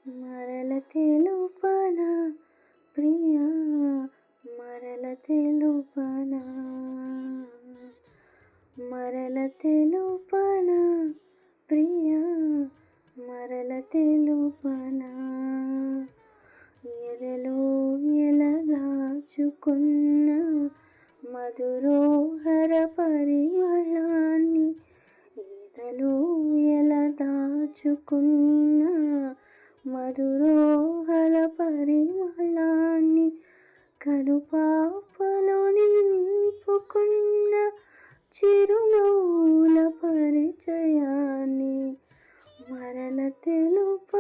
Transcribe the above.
మరల తెలుపనా ప్రియా, మరల తెలుపనా, మరల తెలుపనా ప్రియా, మరల తెలుపనా. ఎదలో ఎలదాచుకున్న మధురోహర పరిమళాన్ని, ఎదలో ఎలదాచుకున్న మధురోహర పరిమళాన్ని, కనుపాపలో నింపుకున్న చిరునవ్వుల పరిచయాన్ని, మరల తెలుపనా